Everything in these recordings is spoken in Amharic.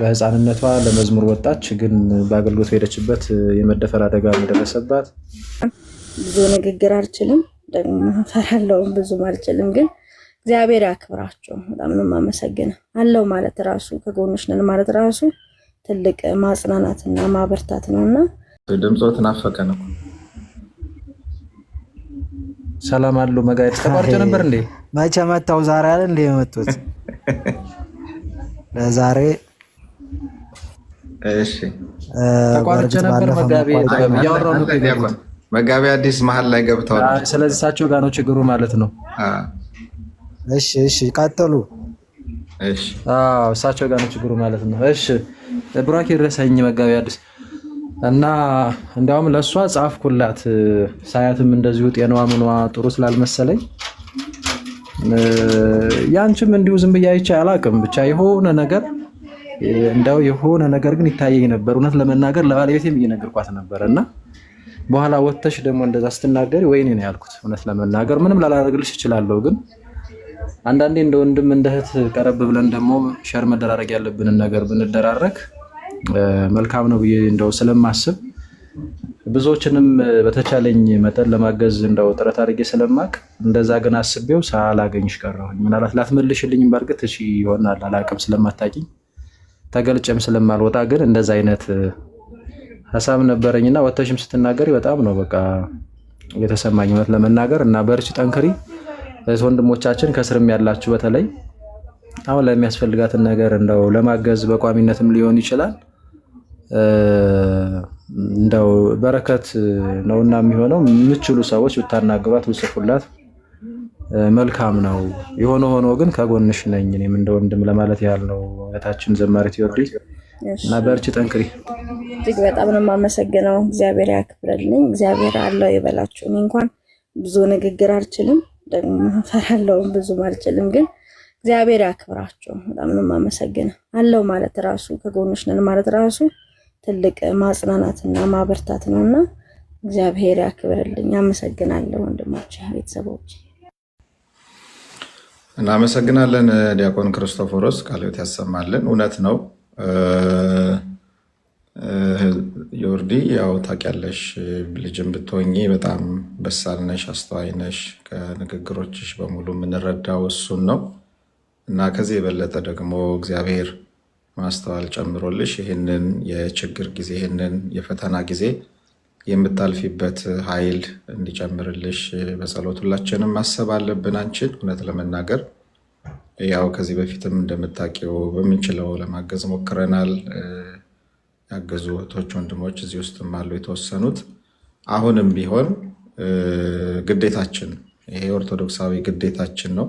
በህፃንነቷ ለመዝሙር ወጣች፣ ግን በአገልግሎት ሄደችበት የመደፈር አደጋ የደረሰባት። ብዙ ንግግር አልችልም፣ ደግሞ ፈራለሁ፣ ብዙም አልችልም። ግን እግዚአብሔር ያክብራቸው። በጣም ነው የማመሰግነው። አለው ማለት ራሱ ከጎንሽ ነን ማለት ራሱ ትልቅ ማጽናናትና ማበርታት ነውና ድምጾ ተናፈቀ ነው። ሰላም አለው መጋየት ተቋርጦ ነበር እንዴ? መቼ መጣው? ዛሬ አይደል እንዴ የመጡት? ለዛሬ እሺ ተቋርጦ ነበር። መጋቢ አዲስ መሀል ላይ ገብተዋል። ስለዚህ እሳቸው ጋር ነው ችግሩ ማለት ነው። እሺ እሺ ቀጥሉ። እሺ እሳቸው ጋር ነው ችግሩ ማለት ነው። እሺ ብሩክ ይድረሰኝ መጋቢ አዲስ እና እንዳውም ለሷ ጻፍኩላት። ሳያትም እንደዚሁ ጤናዋ ምኗ ጥሩ ስላልመሰለኝ ያንቺም እንዲሁ ዝም ብዬ አይቼ አላቅም። ብቻ የሆነ ነገር እንዳው የሆነ ነገር ግን ይታየኝ ነበር። እውነት ለመናገር ለባለቤቴም እየነገርኳት ነበርና በኋላ ወጥተሽ ደግሞ እንደዛ ስትናገሪ ወይኔ ነው ያልኩት። እውነት ለመናገር ምንም ላላደርግልሽ እችላለሁ፣ ግን አንዳንዴ እንደ ወንድም እንደ እህት ቀረብ ብለን ደግሞ ሸር መደራረግ ያለብንን ነገር ብንደራረግ መልካም ነው ብዬ እንደው ስለማስብ ብዙዎችንም በተቻለኝ መጠን ለማገዝ እንደው ጥረት አድርጌ ስለማቅ እንደዛ ግን አስቤው ሳላገኝሽ ቀረሁኝ። ምናልባት ላትመልሽልኝም በርግጥ እሺ ይሆናል አላቅም፣ ስለማታውቂኝ ተገልጨም ስለማልወጣ ግን እንደዛ አይነት ሐሳብ ነበረኝና ወተሽም ስትናገሪ በጣም ነው በቃ የተሰማኝ እውነት ለመናገር። እና በርቺ ጠንክሪ። ወንድሞቻችን ከስርም ያላችሁ በተለይ አሁን ለሚያስፈልጋትን ነገር እንደው ለማገዝ በቋሚነትም ሊሆን ይችላል እንደው በረከት ነውና የሚሆነው የምትችሉ ሰዎች ብታናግሯት ብጽፉላት መልካም ነው። የሆነ ሆኖ ግን ከጎንሽ ነኝ እኔም እንደ ወንድም ለማለት ያህል ነው። እህታችን ዘማሪት ዮርዲ እና በርቺ ጠንክሪ። እጅግ በጣም ነው የማመሰግነው። እግዚአብሔር ያክብርልኝ። እግዚአብሔር አለው ይበላችሁ። እኔ እንኳን ብዙ ንግግር አልችልም፣ ደግሞ ፈራለሁ፣ ብዙም አልችልም። ግን እግዚአብሔር ያክብራቸው። በጣም ነው የማመሰግነው። አለው ማለት ራሱ ከጎንሽ ነን ማለት ራሱ ትልቅ ማጽናናትና ማበርታት ነውና እግዚአብሔር ያክብርልኝ። አመሰግናለሁ ወንድሞቼ፣ ቤተሰቦቼ። እናመሰግናለን። ዲያቆን ክርስቶፎሮስ ቃልዮት ያሰማልን። እውነት ነው ዮርዲ፣ ያው ታውቂያለሽ፣ ልጅም ብትሆኚ በጣም በሳል ነሽ፣ አስተዋይ ነሽ። ከንግግሮችሽ በሙሉ የምንረዳው እሱን ነው እና ከዚህ የበለጠ ደግሞ እግዚአብሔር ማስተዋል ጨምሮልሽ ይህንን የችግር ጊዜ ይህንን የፈተና ጊዜ የምታልፊበት ኃይል እንዲጨምርልሽ በጸሎት ሁላችንም ማሰብ አለብን። አንቺን እውነት ለመናገር ያው ከዚህ በፊትም እንደምታውቂው በምንችለው ለማገዝ ሞክረናል። ያገዙ እህቶች ወንድሞች እዚህ ውስጥም አሉ የተወሰኑት። አሁንም ቢሆን ግዴታችን ይሄ ኦርቶዶክሳዊ ግዴታችን ነው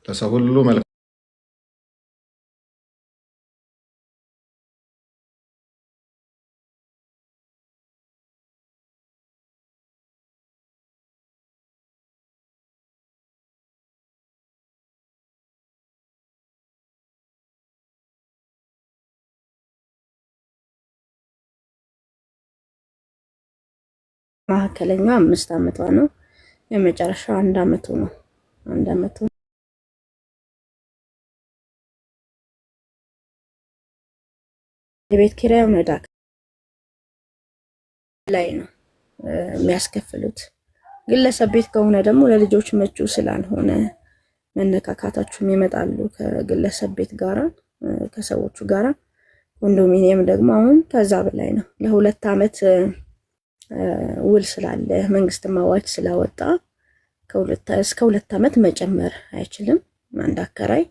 ለሰው ሁሉ መካከለኛው 5 ዓመቷ ነው። የመጨረሻው 1 ዓመቱ ነው። 1 ዓመቱ የቤት ኪራይ ነዳ ላይ ነው የሚያስከፍሉት። ግለሰብ ቤት ከሆነ ደግሞ ለልጆች ምቹ ስላልሆነ መነካካታችሁም ይመጣሉ ከግለሰብ ቤት ጋራ ከሰዎቹ ጋራ። ኮንዶሚኒየም ደግሞ አሁን ከዛ በላይ ነው። ለ2 ዓመት ውል ስላለ መንግስት ማዋጅ ስላወጣ እስከ 2 ዓመት መጨመር አይችልም። አንድ አከራይ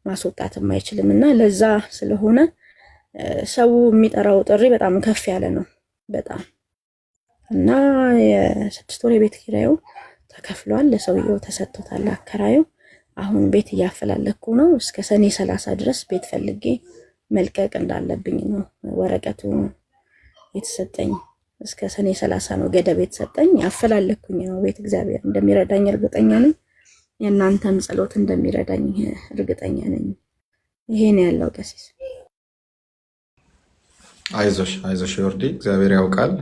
ማስወጣትም አይችልም። እና ለዛ ስለሆነ ሰው የሚጠራው ጥሪ በጣም ከፍ ያለ ነው በጣም። እና የ6 ወር የቤት ኪራዩ ተከፍሏል፣ ለሰውየው ተሰጥቶታል አከራዩ። አሁን ቤት እያፈላለኩ ነው። እስከ ሰኔ 30 ድረስ ቤት ፈልጌ መልቀቅ እንዳለብኝ ነው ወረቀቱ የተሰጠኝ። እስከ ሰኔ 30 ነው ገደብ የተሰጠኝ። ያፈላለኩኝ ነው ቤት። እግዚአብሔር እንደሚረዳኝ እርግጠኛ ነኝ። የእናንተም ጸሎት እንደሚረዳኝ እርግጠኛ ነኝ። ይሄን ያለው ቀሲስ። አይዞሽ ዮርዲ፣ እግዚአብሔር ያውቃል፣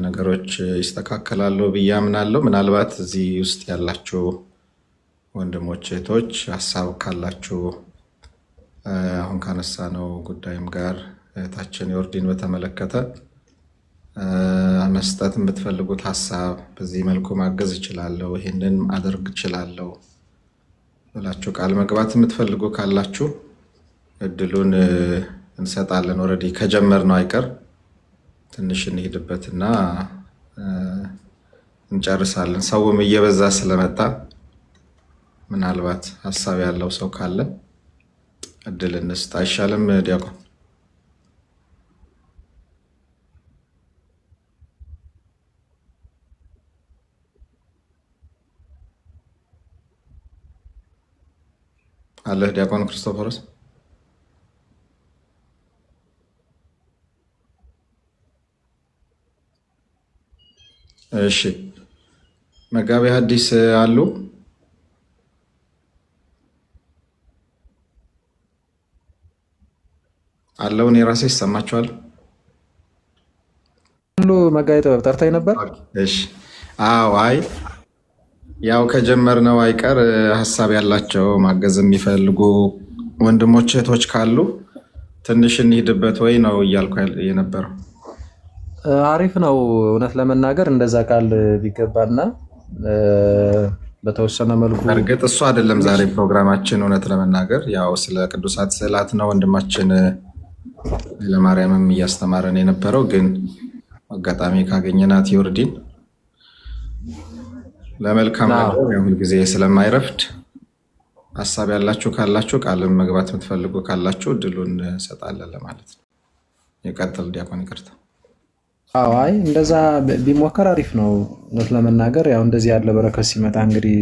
ነገሮች ይስተካከላሉ ብዬ አምናለሁ። ምናልባት እዚህ ውስጥ ያላችሁ ወንድሞች እህቶች ሀሳብ ካላችሁ አሁን ካነሳነው ጉዳይም ጋር እህታችን ዮርዲን በተመለከተ መስጠት የምትፈልጉት ሀሳብ በዚህ መልኩ ማገዝ እችላለሁ፣ ይሄንን አደርግ እችላለሁ ብላችሁ ቃል መግባት የምትፈልጉ ካላችሁ እድሉን እንሰጣለን። ኦልሬዲ ከጀመርነው አይቀር ትንሽ እንሄድበትና እንጨርሳለን። ሰውም እየበዛ ስለመጣ ምናልባት ሀሳብ ያለው ሰው ካለ እድል እንስጥ። አይሻልም ዲያቆን? አለህ ዲያቆን ክርስቶፎሮስ? እሺ መጋቢ ሐዲስ አሉ? አለውን የራሴ ይሰማችኋል? ሁሉ መጋቢ ጥበብ ጠርታኝ ነበር። እሺ አዎ፣ አይ ያው ከጀመርነው አይቀር ሀሳብ ያላቸው ማገዝ የሚፈልጉ ወንድሞች እህቶች ካሉ ትንሽ እንሂድበት ወይ ነው እያልኩ የነበረው። አሪፍ ነው። እውነት ለመናገር እንደዛ ቃል ቢገባና በተወሰነ መልኩ እርግጥ እሱ አይደለም ዛሬ ፕሮግራማችን። እውነት ለመናገር ያው ስለ ቅዱሳት ስዕላት ነው ወንድማችን ለማርያምም እያስተማረን የነበረው። ግን አጋጣሚ ካገኘናት ዮርዲን ለመልካም ነገር ሁል ጊዜ ስለማይረፍድ ሀሳብ ያላችሁ ካላችሁ ቃልም መግባት የምትፈልጉ ካላችሁ እድሉን እንሰጣለን ለማለት ነው። የቀጥል ዲያቆን ይቅርታ። አይ እንደዛ ቢሞከር አሪፍ ነው። እውነት ለመናገር ያው እንደዚህ ያለ በረከት ሲመጣ እንግዲህ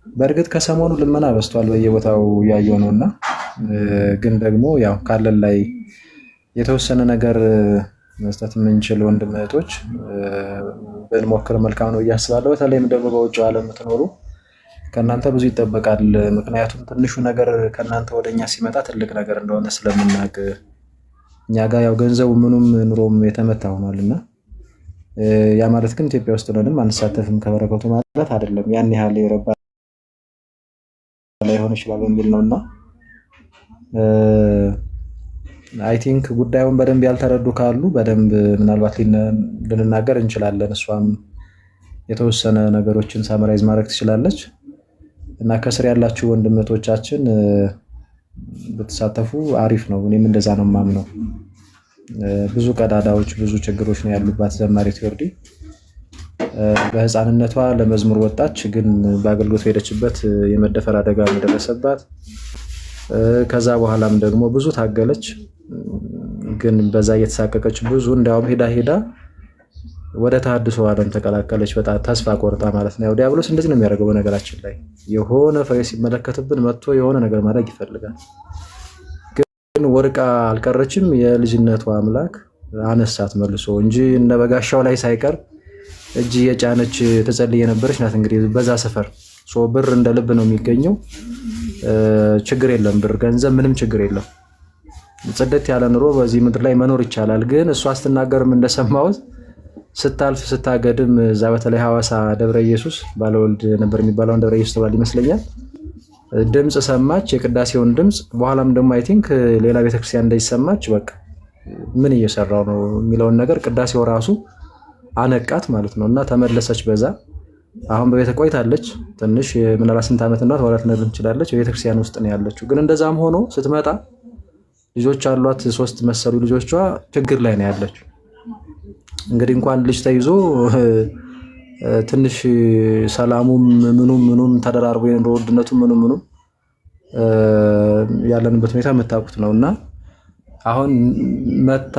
በእርግጥ ከሰሞኑ ልመና በዝቷል፣ በየቦታው እያየው ነው። እና ግን ደግሞ ያው ካለን ላይ የተወሰነ ነገር መስጠት የምንችል ወንድም እህቶች ብንሞክር መልካም ነው እያስባለሁ። በተለይም ደግሞ በውጭ ዓለም የምትኖሩ ከእናንተ ብዙ ይጠበቃል። ምክንያቱም ትንሹ ነገር ከእናንተ ወደኛ ሲመጣ ትልቅ ነገር እንደሆነ ስለምናውቅ እኛ ጋር ያው ገንዘቡ ምኑም ኑሮም የተመታ ሆኗል። እና ያ ማለት ግን ኢትዮጵያ ውስጥ ሆነንም አንሳተፍም ከበረከቱ ማለት አይደለም። ያን ያህል የረባ ላይሆን ይችላል በሚል ነው። እና አይ ቲንክ ጉዳዩን በደንብ ያልተረዱ ካሉ በደንብ ምናልባት ልንናገር እንችላለን። እሷም የተወሰነ ነገሮችን ሳመራይዝ ማድረግ ትችላለች። እና ከስር ያላችሁ ወንድመቶቻችን ብትሳተፉ አሪፍ ነው። እኔም እንደዛ ነው የማምነው። ብዙ ቀዳዳዎች፣ ብዙ ችግሮች ነው ያሉባት ዘማሪት ዮርዲ። በህፃንነቷ ለመዝሙር ወጣች፣ ግን በአገልግሎት ሄደችበት የመደፈር አደጋ ነው የደረሰባት። ከዛ በኋላም ደግሞ ብዙ ታገለች፣ ግን በዛ እየተሳቀቀች ብዙ እንዲያውም ሄዳ ወደ ተሐድሶ ዓለም ተቀላቀለች። በጣም ተስፋ ቆርጣ ማለት ነው። ያው ዲያብሎስ እንደዚህ ነው የሚያደርገው። በነገራችን ላይ የሆነ ፍሬ ሲመለከትብን መጥቶ የሆነ ነገር ማድረግ ይፈልጋል። ግን ወርቃ አልቀረችም። የልጅነቷ አምላክ አነሳት መልሶ እንጂ እነ በጋሻው ላይ ሳይቀር እጅ የጫነች ተጸልይ የነበረች ናት። እንግዲህ በዛ ሰፈር ብር እንደ ልብ ነው የሚገኘው። ችግር የለም፣ ብር ገንዘብ ምንም ችግር የለም። ጽድት ያለ ኑሮ በዚህ ምድር ላይ መኖር ይቻላል። ግን እሷ ስትናገርም እንደሰማሁት ስታልፍ ስታገድም እዛ በተለይ ሐዋሳ ደብረ ኢየሱስ ባለወልድ ነበር የሚባለውን ደብረ ኢየሱስ ተባል ይመስለኛል። ድምፅ ሰማች፣ የቅዳሴውን ድምፅ። በኋላም ደግሞ አይ ቲንክ ሌላ ቤተክርስቲያን እንደይሰማች በቃ ምን እየሰራው ነው የሚለውን ነገር ቅዳሴው ራሱ አነቃት ማለት ነው። እና ተመለሰች በዛ። አሁን በቤተ ቆይታለች ትንሽ ምናልባት ስንት ዓመት እናት ወራት ነበር ትችላለች። ቤተክርስቲያን ውስጥ ነው ያለችው። ግን እንደዛም ሆኖ ስትመጣ ልጆች አሏት፣ 3 መሰሉ ልጆቿ ችግር ላይ ነው ያለችው። እንግዲህ እንኳን ልጅ ተይዞ ትንሽ ሰላሙም ምኑም ተደራርቦ የኑሮ ውድነቱ ምኑም ያለንበት ሁኔታ የምታውቁት ነው። እና አሁን መታ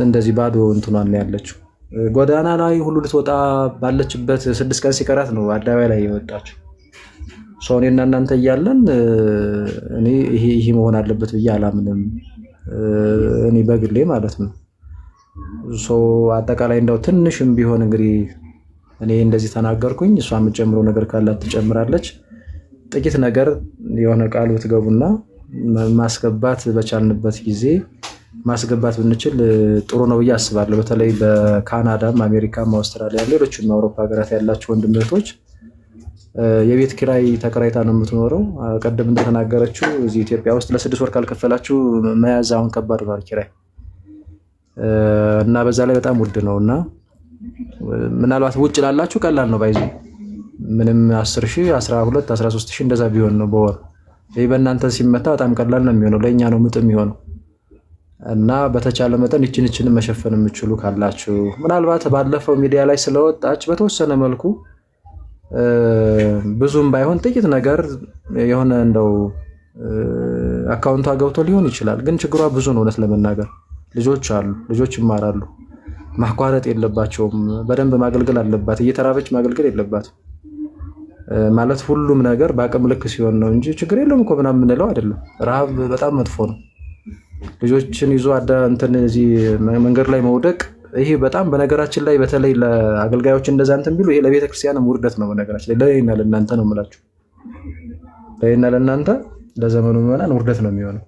እንደዚህ ባዶ እንትኗን ያለችው ጎዳና ላይ ሁሉ ልትወጣ ባለችበት 6 ቀን ሲቀራት ነው አደባባይ ላይ የወጣችው። እኔና እናንተ እያለን እኔ ይሄ መሆን አለበት ብዬ አላምንም፣ እኔ በግሌ ማለት ነው። አጠቃላይ እንደው ትንሽም ቢሆን እንግዲህ እኔ እንደዚህ ተናገርኩኝ፣ እሷ የምትጨምረው ነገር ካላት ትጨምራለች። ጥቂት ነገር የሆነ ቃል ብትገቡና ማስገባት በቻልንበት ጊዜ ማስገባት ብንችል ጥሩ ነው ብዬ አስባለሁ። በተለይ በካናዳም፣ አሜሪካም፣ አውስትራሊያ፣ ሌሎችም አውሮፓ ሀገራት ያላችሁ ወንድም እህቶች የቤት ኪራይ ተከራይታ ነው የምትኖረው። ቀደም እንደተናገረችው እዚህ ኢትዮጵያ ውስጥ ለ6 ወር ካልከፈላችሁ መያዝ አሁን ከባድ ነው ኪራይ እና በዛ ላይ በጣም ውድ ነውና ምናልባት ውጭ ላላችሁ ቀላል ነው ባይዙ ምንም 10,000 12 13,000 እንደዛ ቢሆን ነው በወር። ይሄ በእናንተ ሲመታ በጣም ቀላል ነው የሚሆነው፣ ለኛ ነው ምጥ የሚሆነው። እና በተቻለ መጠን እችን መሸፈን የምትችሉ ካላችሁ ምናልባት ባለፈው ሚዲያ ላይ ስለወጣች በተወሰነ መልኩ ብዙም ባይሆን ጥቂት ነገር የሆነ እንደው አካውንቷ ገብቶ ሊሆን ይችላል። ግን ችግሯ ብዙ ነው። እውነት ለመናገር ልጆች አሉ፣ ልጆች ይማራሉ። ማቋረጥ የለባቸውም። በደንብ ማገልገል አለባት። እየተራበች ማገልገል የለባትም ማለት ሁሉም ነገር በአቅም ልክ ሲሆን ነው እንጂ ችግር የለውም እኮ ምናምን የምንለው አይደለም። ረሃብ በጣም መጥፎ ነው። ልጆችን ይዞ እንትን እዚህ መንገድ ላይ መውደቅ ይሄ በጣም በነገራችን ላይ በተለይ ለአገልጋዮች እንደዛ እንትን ቢሉ ይሄ ለቤተ ክርስቲያንም ውርደት ነው። በነገራችን ላይ ለእኔና ለእናንተ ነው የምላችሁ። ለእኔና ለእናንተ ለዘመኑ ምዕመናን ውርደት ነው የሚሆነው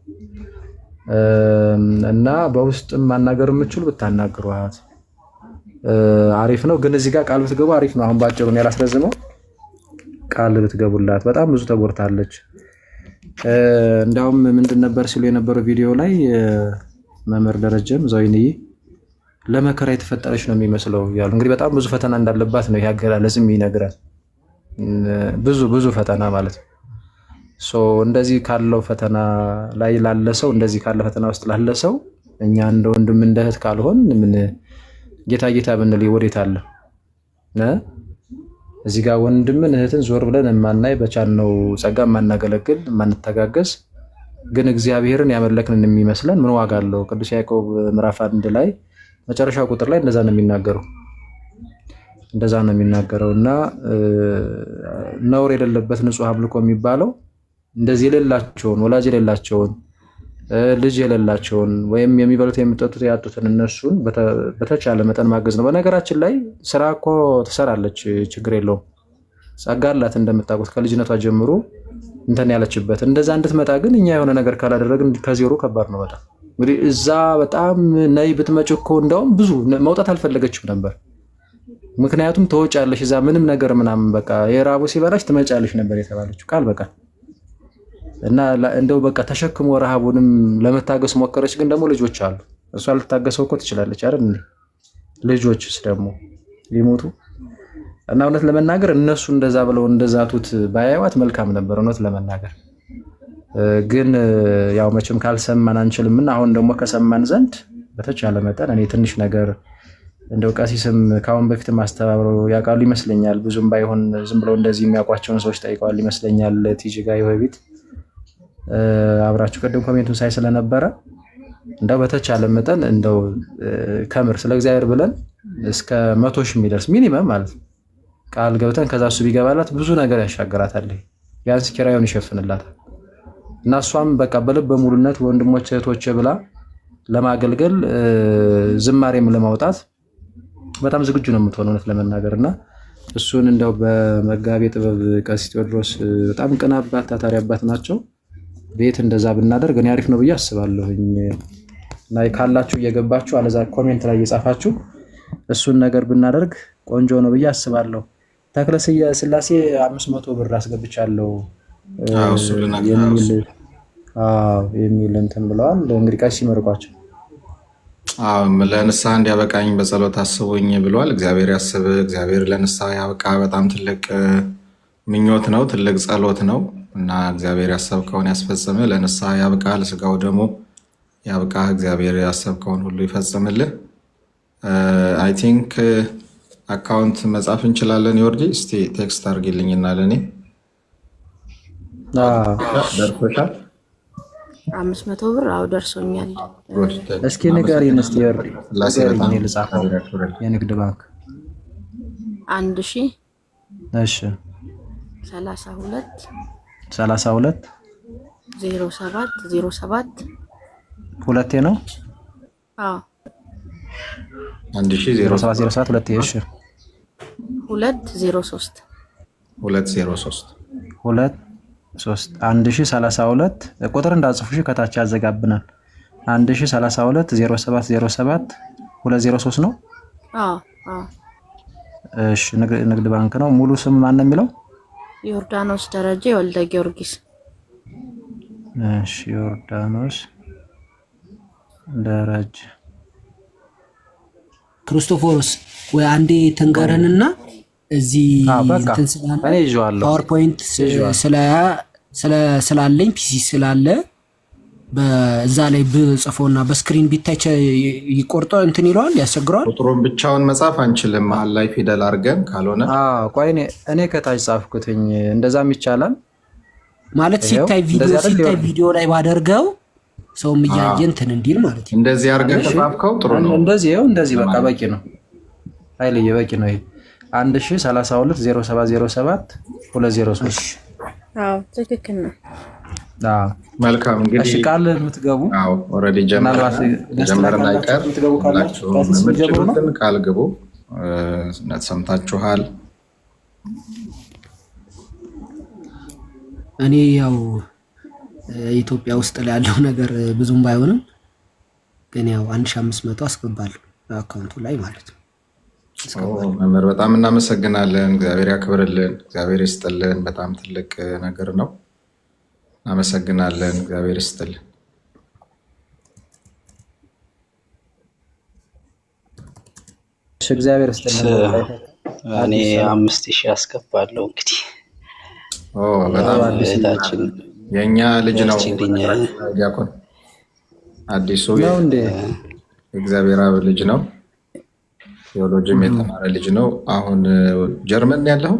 እና በውስጥም ማናገር የምትችሉ ብታናግሯት አሪፍ ነው። ግን እዚህ ጋር ቃል ብትገቡ አሪፍ ነው። አሁን ባጭሩ ነው ያላስረዝመው። ቃል ብትገቡላት በጣም ብዙ ተጎድታለች። እንዳውም ምንድን ነበር ሲሉ የነበረው ቪዲዮ ላይ መምህር ደረጀም ዛይንይ ለመከራ የተፈጠረች ነው የሚመስለው ያሉ። እንግዲህ በጣም ብዙ ፈተና እንዳለባት ነው ያገላለጽም ይነግራል። ብዙ ፈተና ማለት ነው። እንደዚህ ካለው ፈተና ላይ ላለ ሰው እንደዚህ ካለ ፈተና ውስጥ ላለ ሰው እኛ እንደ ወንድም እንደ እህት ካልሆን ምን ጌታ ብንል ወዴት አለ? እዚህ ጋር ወንድምን እህትን ዞር ብለን የማናይ በቻልነው ጸጋ የማናገለግል የማንተጋገዝ ግን እግዚአብሔርን ያመለክንን የሚመስለን ምን ዋጋ አለው? ቅዱስ ያዕቆብ ምዕራፍ 1 ላይ መጨረሻው ቁጥር ላይ እንደዛ ነው የሚናገረው እና ነውር የሌለበት ንጹህ አምልኮ የሚባለው እንደዚህ የሌላቸውን ወላጅ የሌላቸውን ልጅ የሌላቸውን ወይም የሚበሉት የሚጠጡት ያጡትን እነሱን በተቻለ መጠን ማገዝ ነው። በነገራችን ላይ ስራ እኮ ትሰራለች፣ ችግር የለውም። ጸጋ አላት እንደምታውቁት ከልጅነቷ ጀምሮ እንትን ያለችበት። እንደዛ እንድትመጣ ግን እኛ የሆነ ነገር ካላደረግን ከዜሮ ከባድ ነው በጣም። እንግዲህ እዛ በጣም ነይ ብትመጭ እኮ እንደውም ብዙ መውጣት አልፈለገችም ነበር። ምክንያቱም ተወጫለሽ እዛ ምንም ነገር ምናምን በቃ የራቡ ሲበላሽ ትመጫለሽ ነበር የተባለችው ቃል በቃ እና እንደው በቃ ተሸክሞ ረሃቡንም ለመታገስ ሞከረች። ግን ደግሞ ልጆች አሉ። እሷ ልታገሰው እኮ ትችላለች አይደል? ልጆችስ ደግሞ ሊሞቱ እና እውነት ለመናገር እነሱ እንደዛ ብለው እንደዛቱት ባያዩት መልካም ነበር እውነት ለመናገር። ግን ያው መቼም ካልሰማን አንችልምና አሁን ደግሞ ከሰማን ዘንድ በተቻለ መጠን እኔ ትንሽ ነገር እንደው ቀሲስም ካሁን በፊት ማስተባበሩ ያውቃሉ ይመስለኛል። ብዙም ባይሆን ዝም ብለው እንደዚህ የሚያውቋቸውን ሰዎች ጠይቀዋል ይመስለኛል። ቲጂ ጋር ይወይቢት አብራችሁ ቀደም ኮሜንቱን ሳይ ስለነበረ እንደው በተቻለ መጠን እንደው ከምር ስለ እግዚአብሔር ብለን እስከ 100,000 የሚደርስ ሚኒመም ማለት ነው ቃል ገብተን ከዛ እሱ ቢገባላት ብዙ ነገር ያሻግራታል። ቢያንስ ኪራዩን ይሸፍንላታል እና እሷም በቃ በልብ በሙሉነት ወንድሞች እህቶች ብላ ለማገልገል ዝማሬም ለማውጣት በጣም ዝግጁ ነው የምትሆነው እውነት ለመናገርና እሱን እንደው በመጋቤ ጥበብ ቀሲስ ቴዎድሮስ በጣም ቅን አባት ታታሪ አባት ናቸው። ቤት እንደዛ ብናደርግ እኔ አሪፍ ነው ብዬ አስባለሁኝ እና ካላችሁ እየገባችሁ አለዛ ኮሜንት ላይ እየጻፋችሁ እሱን ነገር ብናደርግ ቆንጆ ነው ብዬ አስባለሁ። ተክለ ስላሴ 500 ብር አስገብቻለሁ የሚል እንትን ብለዋል። እንግዲህ ቀሲስ ይመርቋቸው። ለንስሐ እንዲያበቃኝ በጸሎት አስቡኝ ብለዋል። እግዚአብሔር ያስብ፣ እግዚአብሔር ለንስሐ ያበቃ። በጣም ትልቅ ምኞት ነው፣ ትልቅ ጸሎት ነው እና እግዚአብሔር ያሰብከውን ያስፈጽም፣ ለንስሐ ያብቃ፣ ለስጋው ደግሞ ያብቃ። እግዚአብሔር ያሰብከውን ሁሉ ይፈጽምልህ። አይ ቲንክ አካውንት መጻፍ እንችላለን። ዮርዲ እስቲ ቴክስት አድርጊልኝና ለእኔ ደርሶሻል? 500 ብር አው ደርሶኛል። እስኪ ንገሪን እስቲ ዮርዲ ለሰራኝ ልጻፈው የንግድ ባንክ 1000 እሺ 32 07 ሁለቴ ነው። አዎ 1007 ሁለቴ እሺ 203 1032 ቁጥር እንዳጽፉሽ ከታች ያዘጋብናል። 1032 07 203 ነው። አዎ እሺ ንግድ ባንክ ነው። ሙሉ ስም ማን ነው የሚለው? ዮርዳኖስ ደረጀ ወልደ ጊዮርጊስ። እሺ ዮርዳኖስ ደረጀ ክርስቶፎሮስ ወይ አንዴ ተንገረንና እዚህ እንትን ስላለ ፓወርፖይንት ስላለኝ ፒሲ ስላለ በዛ ላይ ብጽፎና በስክሪን ቢታይ ይቆርጦ እንትን ይለዋል፣ ያስቸግረዋል። ቁጥሩን ብቻውን መጻፍ አንችልም፣ መሀል ላይ ፊደል አድርገን ካልሆነ ቆይ እኔ ከታች ጻፍኩትኝ። እንደዛም ይቻላል ማለት ሲታይ ቪዲዮ ላይ ባደርገው ሰውም እያየ እንትን እንዲል ማለት ነው። እንደዚህ አድርገን ተጻፍከው ጥሩ ነው። እንደዚህ በቃ በቂ ነው። አይልዬ በቂ ነው። ይሄ 1032 0707 203 አዎ ትክክል ነው። መልካም እንግዲህ እሺ ቃል የምትገቡ ኦልሬዲ ጀመርን አይቀር የምትችሉትን ቃል ግቡ። ሰምታችኋል። እኔ ያው ኢትዮጵያ ውስጥ ላይ ያለው ነገር ብዙም ባይሆንም ግን ያው 1500 አስገባለሁ አካውንቱ ላይ ማለት ነው። መምህር በጣም እናመሰግናለን። እግዚአብሔር ያክብርልን፣ እግዚአብሔር ይስጥልን። በጣም ትልቅ ነገር ነው። እናመሰግናለን። እግዚአብሔር ይስጥልን። እግዚአብሔር ይስጥልን። እኔ 5000 አስገባለሁ። እንግዲህ በጣም ቤታችን የኛ ልጅ ነው። ዲያቆን አዲሱ እግዚአብሔር አብ ልጅ ነው። ቴዎሎጂም የተማረ ልጅ ነው። አሁን ጀርመን ያለው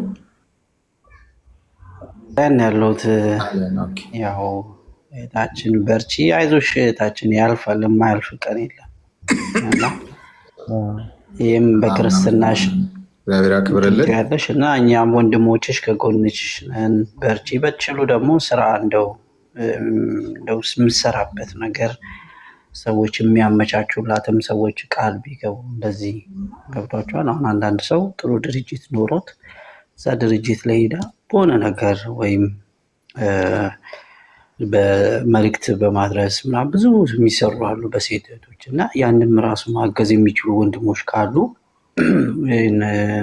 ያለሁት ያው እህታችን በርቺ፣ አይዞሽ እህታችን፣ ያልፋል፣ የማያልፍ ቀን የለም። ይህም በክርስትናሽ እግዚአብሔር ያክብርልን ያለሽ እና እኛም ወንድሞችሽ ከጎንሽ ነን። በርቺ። በትችሉ ደግሞ ስራ እንደው የምሰራበት ነገር ሰዎች የሚያመቻቹላትም ሰዎች ቃል ቢገቡ እንደዚህ ገብቷቸዋል። አሁን አንዳንድ ሰው ጥሩ ድርጅት ኖሮት እዛ ድርጅት ላይ ሄዳ በሆነ ነገር ወይም በመልእክት በማድረስ ምናምን ብዙ የሚሰሩ አሉ በሴት እህቶች እና ያንም ራሱ ማገዝ የሚችሉ ወንድሞች ካሉ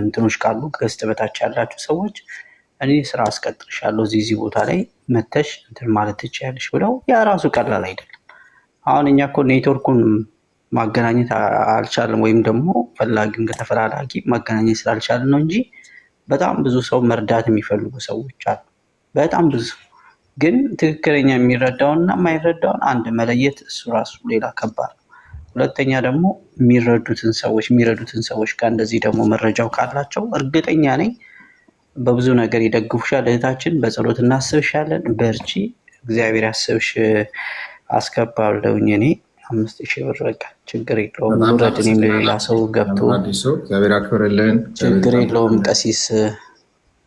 እንትኖች ካሉ ገዝተ በታች ያላችሁ ሰዎች እኔ ስራ አስቀጥርሻለሁ እዚህ ቦታ ላይ መተሽ እንትን ማለት ትችያለሽ ብለው ያ ራሱ ቀላል አይደለም። አሁን እኛ እኮ ኔትወርኩን ማገናኘት አልቻለም፣ ወይም ደግሞ ፈላጊም ከተፈላላጊ ማገናኘት ስላልቻልን ነው እንጂ በጣም ብዙ ሰው መርዳት የሚፈልጉ ሰዎች አሉ። በጣም ብዙ ግን ትክክለኛ የሚረዳውንና የማይረዳውን አንድ መለየት እሱ ራሱ ሌላ ከባድ ነው። ሁለተኛ ደግሞ የሚረዱትን ሰዎች ጋር እንደዚህ ደግሞ መረጃው ካላቸው እርግጠኛ ነኝ በብዙ ነገር ይደግፉሻል። እህታችን በጸሎት እናስብሻለን። በርቺ፣ እግዚአብሔር ያስብሽ። አስገባለሁኝ እኔ 5000 ብር በቃ ችግር የለውም። ውረድ፣ እኔም ለሌላ ሰው ገብቶ እግዚአብሔር ያክብርልን። ችግር የለውም ቀሲስ።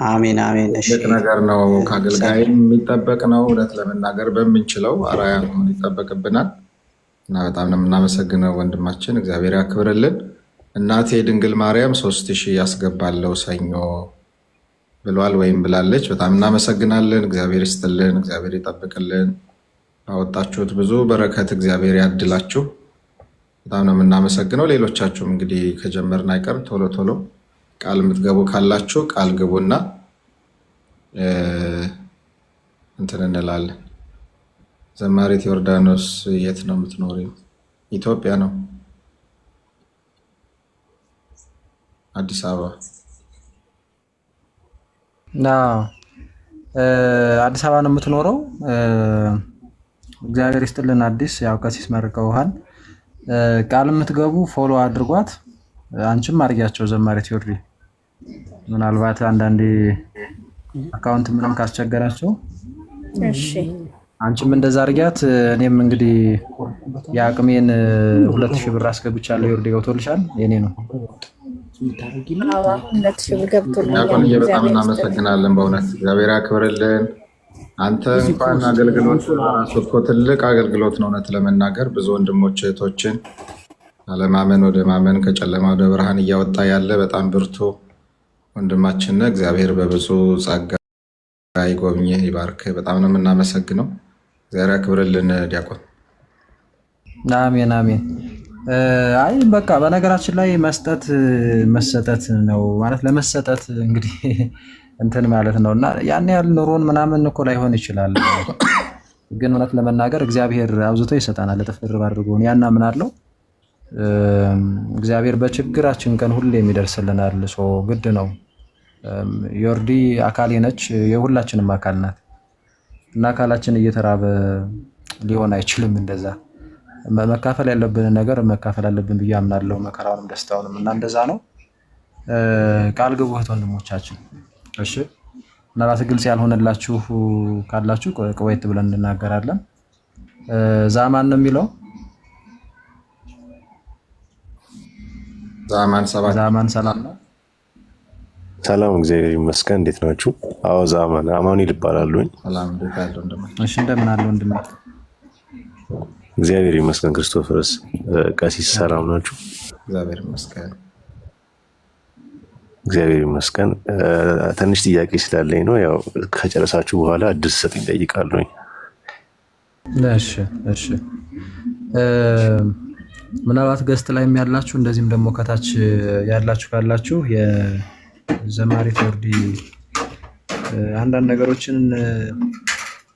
አሜን አሜን። እሺ ነገር ነው ከአገልጋይም የሚጠበቅ ነው። እውነት ለመናገር በምንችለው አራያ መሆን ይጠበቅብናል እና በጣም ነው የምናመሰግነው ወንድማችን። እግዚአብሔር ያክብርልን። እናቴ ድንግል ማርያም 3000 ያስገባለው ሰኞ ብሏል ወይም ብላለች። በጣም እናመሰግናለን። እግዚአብሔር ይስጥልን፣ እግዚአብሔር ይጠብቅልን። አወጣችሁት ብዙ በረከት እግዚአብሔር ያድላችሁ። በጣም ነው የምናመሰግነው። ሌሎቻችሁም እንግዲህ ከጀመርን አይቀር ቶሎ ቶሎ ቃል የምትገቡ ካላችሁ ቃል ግቡና እንትን እንላለን። ዘማሪት ዮርዳኖስ የት ነው የምትኖሪው? ኢትዮጵያ ነው፣ አዲስ አበባ። አዲስ አበባ ነው የምትኖረው። እግዚአብሔር ይስጥልን። አዲስ ያው ቀሲስ መርቀውሃል። ቃል የምትገቡ ፎሎ አድርጓት፣ አንቺም አድርጊያቸው። ዘማሪት ዮርዲ ምናልባት አንዳንዴ አካውንት ምንም ካስቸገራቸው እሺ አንቺም እንደዛ አድርጊያት። እኔም እንግዲህ የአቅሜን 2000 ብር አስገብቻለሁ። ዮርዲ ገብቶልሻል? የኔ ነው። 2000 ብር ገብቶልኛል። በጣም እናመሰግናለን። በእውነት እግዚአብሔር ያክብርልን። አንተ እንኳን አገልግሎት ራሱ እኮ ትልቅ አገልግሎት ነው። እውነት ለመናገር ብዙ ወንድሞች እህቶችን አለማመን ወደ ማመን ከጨለማ ወደ ብርሃን እያወጣ ያለ በጣም ብርቱ ወንድማችን ነህ። እግዚአብሔር በብዙ ጸጋ ይጎብኝህ፣ ይባርክ። በጣም ነው የምናመሰግነው። እግዚአብሔር ያክብርልን ዲያቆን። አሜን አሜን። አይ በቃ በነገራችን ላይ መስጠት መሰጠት ነው ማለት ለመሰጠት እንግዲህ እንትን ማለት ነውና ያን ያህል ኑሮን ምናምን እኮ ላይሆን ይችላል። ግን እውነት ለመናገር እግዚአብሔር አብዝቶ ይሰጠናል እጥፍ ድርብ አድርጎ። ያን አምናለሁ። እግዚአብሔር በችግራችን ቀን ሁሌ የሚደርስልናል። ግድ ነው። ዮርዲ አካሌ ነች፣ የሁላችንም አካል ናት እና አካላችን እየተራበ ሊሆን አይችልም። እንደዛ መካፈል ያለብንን ነገር መካፈል አለብን ብዬ አምናለሁ፣ መከራውንም ደስታውንም እና እንደዛ ነው። ቃል ግቡ እህት ወንድሞቻችን። እሺ ምናልባት ግልጽ ያልሆነላችሁ ካላችሁ ቆየት ብለን እንናገራለን። ዛማን ነው የሚለው ዛማን ሰላም ነው። ሰላም እግዚአብሔር ይመስገን። እንዴት ናችሁ? አዎ ዛማን አማኑኤል እባላለሁኝ። እሺ እንደምን አለ ወንድሜ? እግዚአብሔር ይመስገን። ክርስቶፈርስ ቀሲስ ሰላም ናችሁ? እግዚአብሔር ይመስገን። እግዚአብሔር ይመስገን። ትንሽ ጥያቄ ስላለኝ ነው። ያው ከጨረሳችሁ በኋላ እድል ሰጥ ይጠይቃለሁኝ። እሺ ምናልባት ገስት ላይም ያላችሁ እንደዚህም ደግሞ ከታች ያላችሁ ካላችሁ የዘማሪት ዮርዲ አንዳንድ ነገሮችን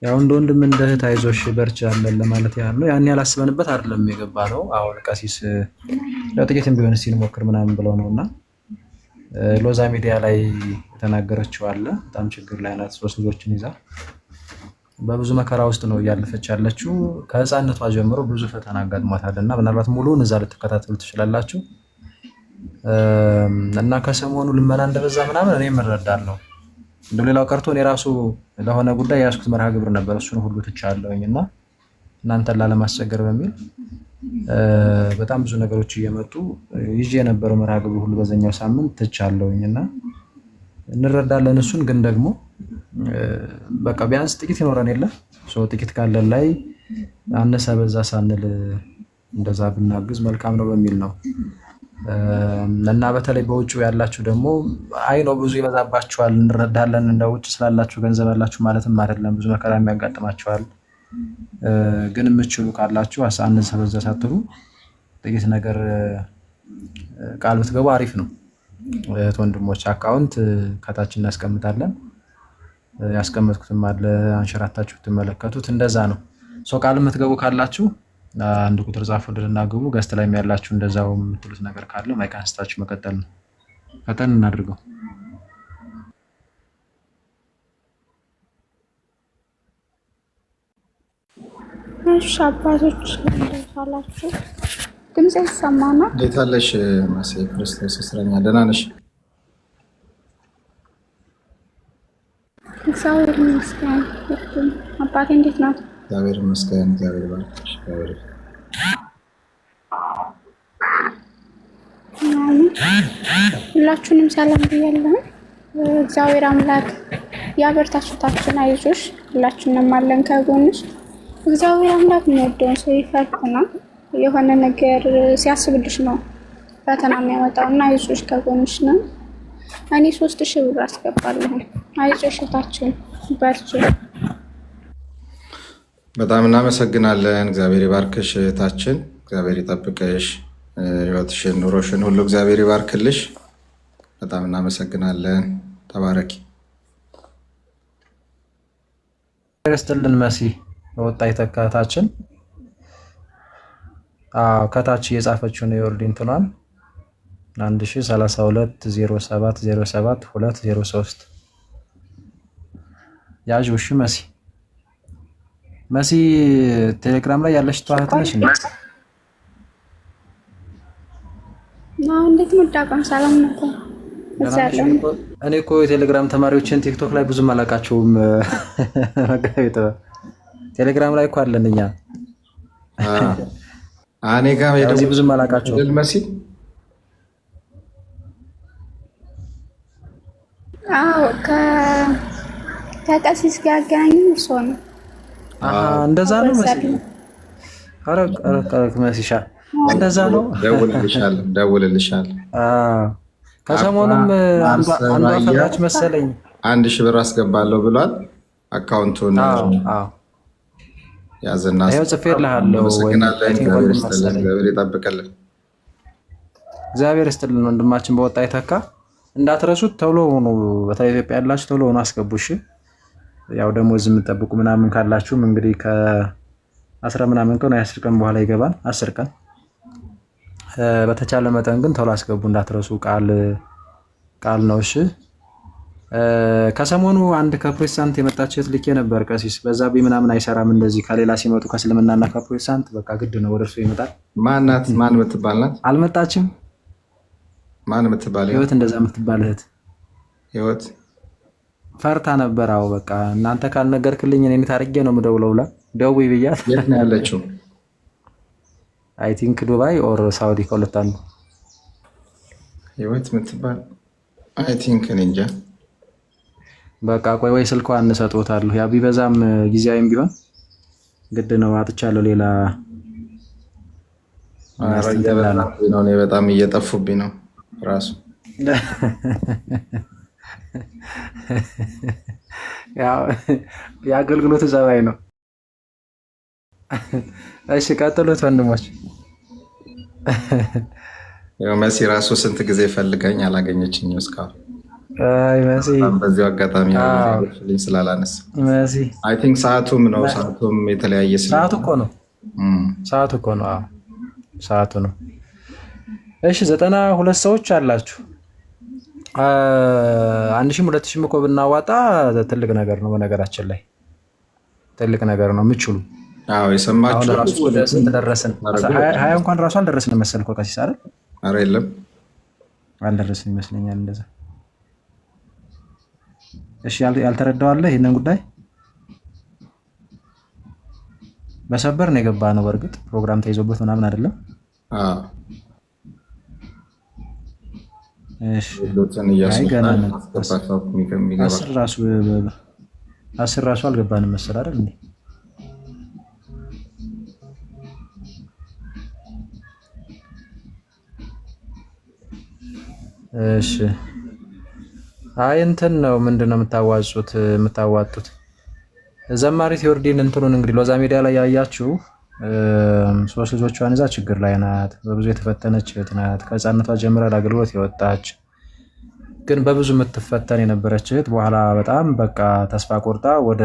ያው እንደ ወንድም እንደ እህት አይዞሽ በርቺ አለን ለማለት ያህል ነው። ያን ያላስበንበት አይደለም የገባ ነው። አሁን ቀሲስ ያው ጥቂትም ቢሆን እስቲ እንሞክር ምናምን ብለው ነውና ሎዛ ሚዲያ ላይ የተናገረችው አለ። በጣም ችግር ላይ ናት። 3 ልጆችን ይዛ በብዙ መከራ ውስጥ ነው እያለፈች ያለችው። ከህፃንነቷ ጀምሮ ብዙ ፈተና አጋጥሟታልና ምናልባት ሙሉውን እዛ ልትከታተሉ ትችላላችሁ። እና ከሰሞኑ ልመና እንደበዛ ምናምን እኔም እረዳለሁ። እንደው ሌላው ቀርቶ እኔ ራሱ ለሆነ ጉዳይ ያስኩት መርሃ ግብር ነበር፣ እሱን ሁሉ ትቻለሁኝና እናንተን ላለማስቸገር በሚል በጣም ብዙ ነገሮች እየመጡ ይዤ የነበረው መርሃ ግብር ሁሉ በዛኛው ሳምንት ትቻለሁኝና እንረዳለን። እሱን ግን ደግሞ በቃ ቢያንስ ጥቂት ይኖረን የለ ጥቂት ካለን ላይ አነሰ በዛ ሳንል እንደዛ ብናግዝ መልካም ነው በሚል ነው። እና በተለይ በውጭ ያላችሁ ደግሞ አይ ነው ብዙ ይበዛባችኋል፣ እንረዳለን። እንደ ውጭ ስላላችሁ ገንዘብ ያላችሁ ማለትም አይደለም፣ ብዙ መከራ የሚያጋጥማችኋል። ግን የምትችሉ ካላችሁ አነሰ በዛ ሳትሉ ጥቂት ነገር ቃል ብትገቡ አሪፍ ነው። ወንድሞች አካውንት ከታች እናስቀምጣለን፣ ያስቀመጥኩትም አለ አንሸራታችሁ ትመለከቱት። እንደዛ ነው። ቃል የምትገቡ ካላችሁ አንድ ቁጥር ጻፉልንና ግቡ። ገስት ላይም ያላችሁ እንደዛው የምትሉት ነገር ካለ ማይክ አንስታችሁ መቀጠል ነው። ፈጠን እናድርገው። እሺ አባቶች እንደሳላችሁ ድምጽ ይሰማናል? እንዴት አለሽ ማሴ? ክርስቶስ እስረኛ ደህና ነሽ? እግዚአብሔር ይመስገን። አባቴ እንዴት ናት? እግዚአብሔር ይመስገን። እግዚአብሔር ይባርክሽ። ሁላችሁንም ሰላም ብያለሁ። እግዚአብሔር አምላክ ያበርታችሁታችን፣ አይዞሽ፣ ሁላችንም አለን ከጎንሽ። እግዚአብሔር አምላክ የሚወደውን ሰው ይፈትናል። የሆነ ነገር ሲያስብልሽ ነው ፈተና የሚያመጣው እና አይዞሽ ከጎንሽ ነው። እኔ 3000 ብር አስገባለሁ። አይዞሽ እህታችን በርቺ። በጣም እናመሰግናለን። እግዚአብሔር ይባርክሽ እህታችን፣ እግዚአብሔር ይጠብቅሽ፣ ህይወትሽን ኑሮሽን ሁሉ እግዚአብሔር ይባርክልሽ። በጣም እናመሰግናለን። ተባረኪ። ክርስቶልን መሲ ወጣ የተካታችን ከታች እየጻፈችው ነው ዮርዲ እንትኗን 103207070203 ያዥ። እሺ መሲ ቴሌግራም ላይ ያለሽ ተዋህት ነሽ እንዴ? እንዴት መጣቀም ሰላም ነበር። እኔ እኮ የቴሌግራም ተማሪዎችን ቲክቶክ ላይ ብዙም አላውቃቸውም። መጋቢት ቴሌግራም ላይ እኮ አለን እኛ። እኔ ጋር እዚህ ብዙም አላውቃቸውም። መሲ ከቀሲስ ጋር ያገናኘኝ እሱ ነው። እንደዛ ነው መሲ። ኧረ መሲሻ እንደዛ ነው። ደውልልሻለሁ። ከሰሞኑም አንዷ ፈራች መሰለኝ 1000 ብር አስገባለሁ ብሏል። አካውንቱን ያዘና ይኸው ጽፌልሃለሁ። እግዚአብሔር ይጠብቅልን። እግዚአብሔር ይስጥልን ወንድማችን በወጣ ይተካ። እንዳትረሱት ቶሎ ሆኖ በተለይ ኢትዮጵያ ያላችሁ ቶሎ ሆኖ አስገቡሽ። ያው ደግሞ እዚህ የምትጠብቁ ምናምን ካላችሁም እንግዲህ ከ10 ምናምን ቀን 10 ቀን በኋላ ይገባል። 10 ቀን በተቻለ መጠን ግን ቶሎ አስገቡ እንዳትረሱ። ቃል ነው። እሺ ከሰሞኑ አንድ ከፕሮቴስታንት የመጣችት ልኬ ነበር። ቀሲስ በዛብኝ ምናምን አይሰራም እንደዚህ ከሌላ ሲመጡ ከእስልምናና ከፕሮቴስታንት በቃ ግድ ነው ወደ እርሱ ይመጣል። ማናት? ማን የምትባል ናት? አልመጣችም። ማን የምትባል? ህይወት እንደዛ የምትባል እህት ህይወት ፈርታ ነበር። አዎ በቃ እናንተ ካልነገርክልኝ እኔ ታርጌ ነው የምደውለው ብላ ደውይ ብያት። የት ነው ያለችው? አይ ቲንክ ዱባይ ኦር ሳውዲ ከሁለት አንዱ። ህይወት የምትባል አይ ቲንክ እኔ እንጃ። በቃ ቆይ ወይ ስልኳን እንሰጥዎታለሁ። ያ ቢበዛም ጊዜያዊም ቢሆን ግድ ነው። አጥቻለሁ ሌላ ነው። በጣም እየጠፉብኝ ነው ራሱ ያው የአገልግሎቱ ዘባይ ነው። እሺ ቀጥሉት ወንድሞች። ያው መሲ ራሱ ስንት ጊዜ ፈልገኝ አላገኘችኝም እስካሁን። አይ መሲ በዚሁ አጋጣሚ ስላላነሳ መሲ አይ ቲንክ ሰዓቱም የተለያየ ሰዓቱ እኮ ነው። አዎ ሰዓቱ ነው። እሺ 92 ሰዎች አላችሁ። 1000 2000 እኮ ብናዋጣ ትልቅ ነገር ነው። በነገራችን ላይ ትልቅ ነገር ነው የምችሉ። አዎ የሰማችሁ ራሱ ወደ ስንት ደረስን? 20 እንኳን ራሱ አልደረስን መሰል እኮ ቀሲስ አይደል? ኧረ የለም አልደረስን ይመስለኛል እንደዛ። እሺ ያልተረዳው አለ ይሄንን ጉዳይ? በሰበር ነው የገባ ነው። በእርግጥ ፕሮግራም ተይዞበት ምናምን አይደለም። እሺ አስር ራሱ አልገባንም መሰል አይደል እንዴ? እሺ አይ እንትን ነው ምንድነው የምታዋጡት? ዘማሪት ዮርዲን እንትኑን እንግዲህ ሎዛ ሚዲያ ላይ ያያችሁ 3 ልጆቿን ይዛ ችግር ላይ ናት። በብዙ የተፈተነች እህት ናት። ከህፃንነቷ ጀምራ ለአገልግሎት የወጣች ግን በብዙ የምትፈተን የነበረች እህት በኋላ በጣም በቃ ተስፋ ቆርጣ ወደ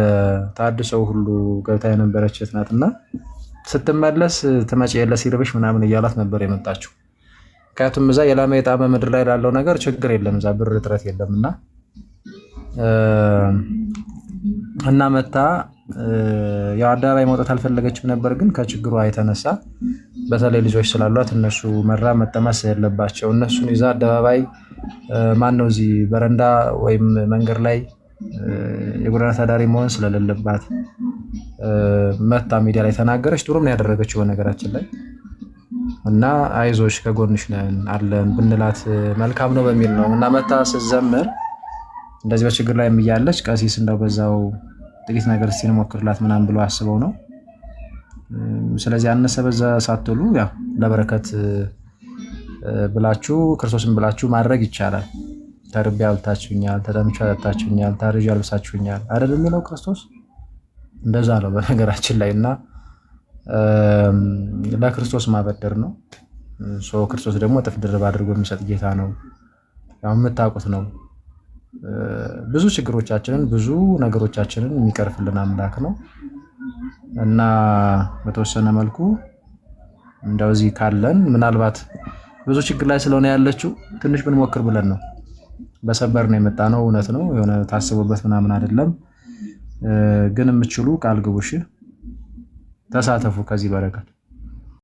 ታድሶ ሁሉ ገብታ የነበረች እህት ናትና ስትመለስ ትመጪ የለ ሲርብሽ ምናምን እያላት ነበር የመጣችው። ምክንያቱም እዛ የላመ የጣመ ምድር ላይ ላለው ነገር ችግር የለም፣ እዛ ብር እጥረት የለምና እና መታ ያው አደባባይ መውጣት አልፈለገችም ነበር። ግን ከችግሯ የተነሳ በተለይ ልጆች ስላሏት እነሱ መራብ መጠማት ስለሌለባቸው እነሱን ይዛ አደባባይ ማነው እዚህ በረንዳ ወይም መንገድ ላይ የጎዳና ተዳዳሪ መሆን ስለሌለባት መታ ሚዲያ ላይ ተናገረች። ጥሩም ነው ያደረገችው በነገራችን ላይ እና አይዞሽ ከጎንሽ ነን አለን ብንላት መልካም ነው በሚል ነው እና መታ ስትዘምር እንደዚህ በችግር ላይ እያለች ቀሲስ እንደው በዛው ጥቂት ነገር እስቲ እንሞክርላት ምናምን ብሎ አስበው ነው። ስለዚህ አነሰ በዛ ሳትሉ ያው ለበረከት ብላችሁ ክርስቶስን ብላችሁ ማድረግ ይቻላል። ተርቤ አብልታችሁኛል፣ ተጠምቼ አጠጣችሁኛል፣ ታርዤ አልብሳችሁኛል አይደል የሚለው ክርስቶስ። እንደዛ ነው በነገራችን ላይ እና ለክርስቶስ ማበደር ነው። ክርስቶስ ደግሞ እጥፍ ድርብ አድርጎ የሚሰጥ ጌታ ነው። ያው የምታውቁት ነው። ብዙ ችግሮቻችንን ብዙ ነገሮቻችንን የሚቀርፍልን አምላክ ነው እና በተወሰነ መልኩ እንደዚህ ካለን ምናልባት ብዙ ችግር ላይ ስለሆነ ያለችው ትንሽ ብንሞክር ብለን ነው። በሰበር ነው የመጣ ነው። እውነት ነው የሆነ ታስቦበት ምናምን አይደለም። ግን የምትችሉ ቃል ግቡሽ፣ ተሳተፉ ከዚህ በረከት